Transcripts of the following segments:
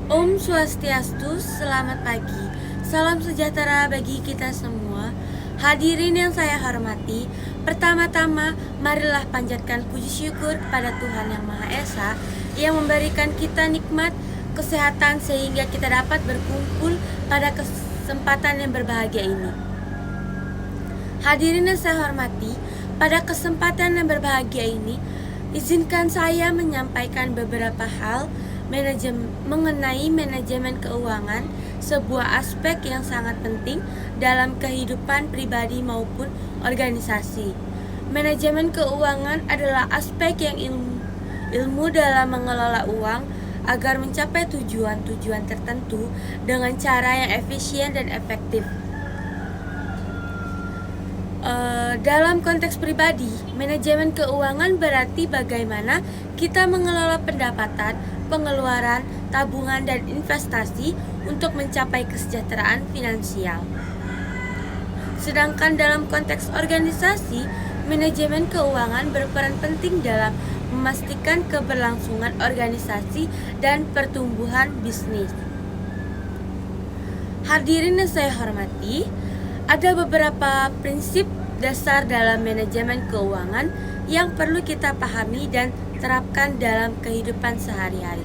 Om Swastiastu, selamat pagi. Salam sejahtera bagi kita semua. Hadirin yang saya hormati, pertama-tama marilah panjatkan puji syukur kepada Tuhan Yang Maha Esa yang memberikan kita nikmat kesehatan sehingga kita dapat berkumpul pada kesempatan yang berbahagia ini. Hadirin yang saya hormati, pada kesempatan yang berbahagia ini, izinkan saya menyampaikan beberapa hal mengenai manajemen keuangan, sebuah aspek yang sangat penting dalam kehidupan pribadi maupun organisasi. Manajemen keuangan adalah aspek yang ilmu dalam mengelola uang agar mencapai tujuan-tujuan tertentu dengan cara yang efisien dan efektif. Dalam konteks pribadi, manajemen keuangan berarti bagaimana kita mengelola pendapatan, pengeluaran, tabungan, dan investasi untuk mencapai kesejahteraan finansial. Sedangkan dalam konteks organisasi, manajemen keuangan berperan penting dalam memastikan keberlangsungan organisasi dan pertumbuhan bisnis. Hadirin yang saya hormati, ada beberapa prinsip dasar dalam manajemen keuangan yang perlu kita pahami dan terapkan dalam kehidupan sehari-hari.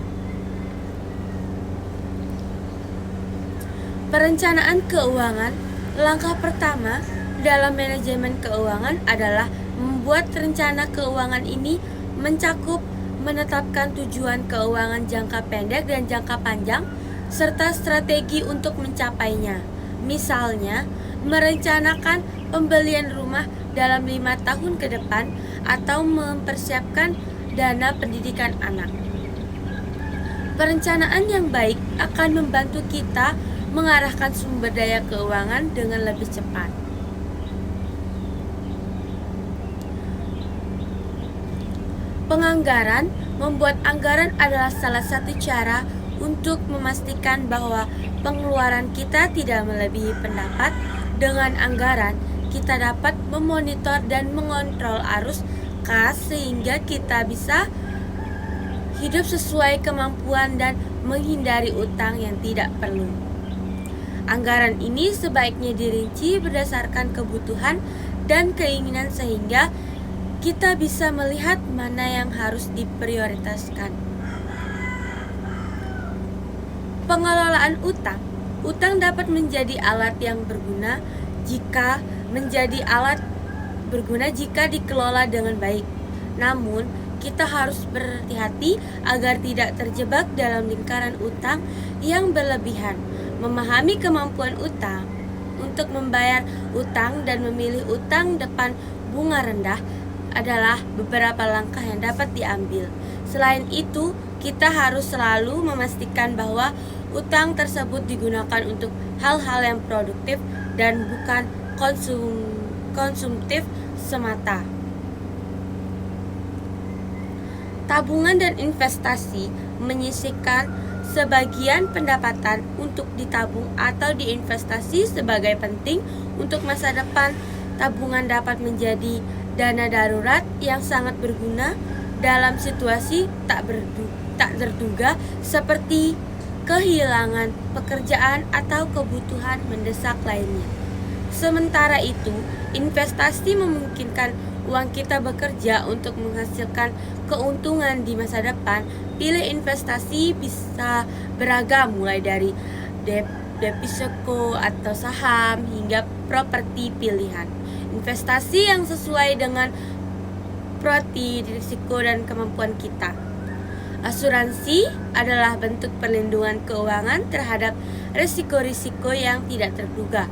Perencanaan keuangan. Langkah pertama dalam manajemen keuangan adalah membuat rencana keuangan ini mencakup menetapkan tujuan keuangan jangka pendek dan jangka panjang serta strategi untuk mencapainya. Misalnya, merencanakan pembelian rumah dalam 5 tahun ke depan atau mempersiapkan dana pendidikan anak. Perencanaan yang baik akan membantu kita mengarahkan sumber daya keuangan dengan lebih cepat. Penganggaran. Membuat anggaran adalah salah satu cara untuk memastikan bahwa pengeluaran kita tidak melebihi pendapat. Dengan anggaran, kita dapat memonitor dan mengontrol arus kas sehingga kita bisa hidup sesuai kemampuan dan menghindari utang yang tidak perlu. Anggaran ini sebaiknya dirinci berdasarkan kebutuhan dan keinginan sehingga kita bisa melihat mana yang harus diprioritaskan. Pengelolaan utang. Utang dapat menjadi alat yang berguna jika dikelola dengan baik. Namun, kita harus berhati-hati agar tidak terjebak dalam lingkaran utang yang berlebihan. Memahami kemampuan utang untuk membayar utang dan memilih utang depan bunga rendah adalah beberapa langkah yang dapat diambil. Selain itu, kita harus selalu memastikan bahwa utang tersebut digunakan untuk hal-hal yang produktif dan bukan konsumtif semata. Tabungan dan investasi. Menyisihkan sebagian pendapatan untuk ditabung atau diinvestasi sebagai penting untuk masa depan. Tabungan dapat menjadi dana darurat yang sangat berguna dalam situasi tak terduga seperti kehilangan pekerjaan atau kebutuhan mendesak lainnya. Sementara itu, investasi memungkinkan uang kita bekerja untuk menghasilkan keuntungan di masa depan. Pilih investasi bisa beragam mulai dari deposito atau saham hingga properti pilihan. Investasi yang sesuai dengan profil, risiko, dan kemampuan kita. Asuransi adalah bentuk perlindungan keuangan terhadap risiko-risiko yang tidak terduga,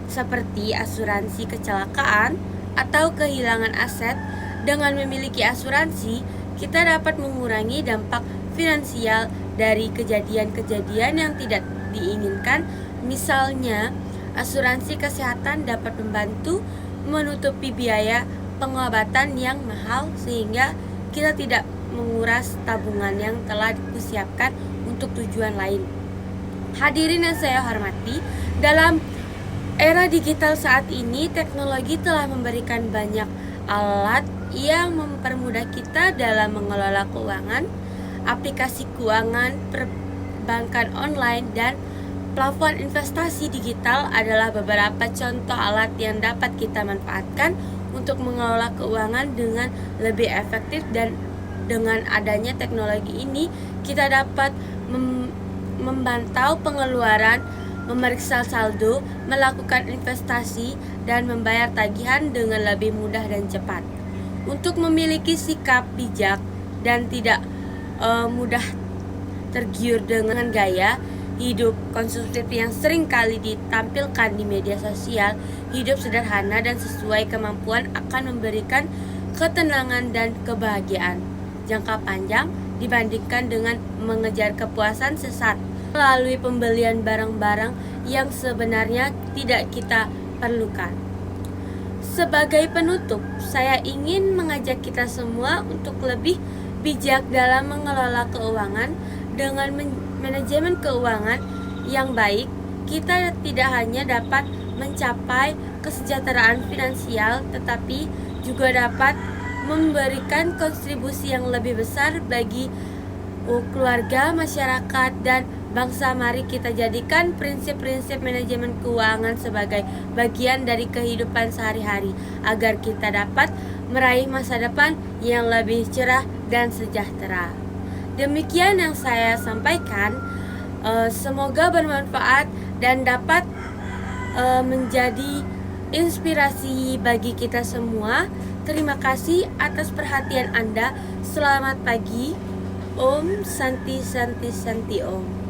seperti asuransi kecelakaan atau kehilangan aset. Dengan memiliki asuransi, kita dapat mengurangi dampak finansial dari kejadian-kejadian yang tidak diinginkan. Misalnya, asuransi kesehatan dapat membantu menutupi biaya pengobatan yang mahal sehingga kita tidak menguras tabungan yang telah disiapkan untuk tujuan lain. Hadirin yang saya hormati, dalam era digital saat ini, teknologi telah memberikan banyak alat yang mempermudah kita dalam mengelola keuangan. Aplikasi keuangan perbankan online, dan platform investasi digital adalah beberapa contoh alat yang dapat kita manfaatkan untuk mengelola keuangan dengan lebih efektif. Dan dengan adanya teknologi ini, kita dapat memantau pengeluaran, memeriksa saldo, melakukan investasi, dan membayar tagihan dengan lebih mudah dan cepat. Untuk memiliki sikap bijak dan tidak mudah tergiur dengan gaya hidup konsumtif yang sering kali ditampilkan di media sosial, hidup sederhana dan sesuai kemampuan akan memberikan ketenangan dan kebahagiaan jangka panjang dibandingkan dengan mengejar kepuasan sesaat melalui pembelian barang-barang yang sebenarnya tidak kita perlukan. Sebagai penutup, saya ingin mengajak kita semua untuk lebih bijak dalam mengelola keuangan. Dengan manajemen keuangan yang baik, kita tidak hanya dapat mencapai kesejahteraan finansial, tetapi juga dapat memberikan kontribusi yang lebih besar bagi keluarga, masyarakat, dan bangsa. Mari kita jadikan prinsip-prinsip manajemen keuangan sebagai bagian dari kehidupan sehari-hari agar kita dapat meraih masa depan yang lebih cerah dan sejahtera. Demikian yang saya sampaikan, semoga bermanfaat dan dapat menjadi inspirasi bagi kita semua. Terima kasih atas perhatian Anda. Selamat pagi. Om Santi Santi Santi Om.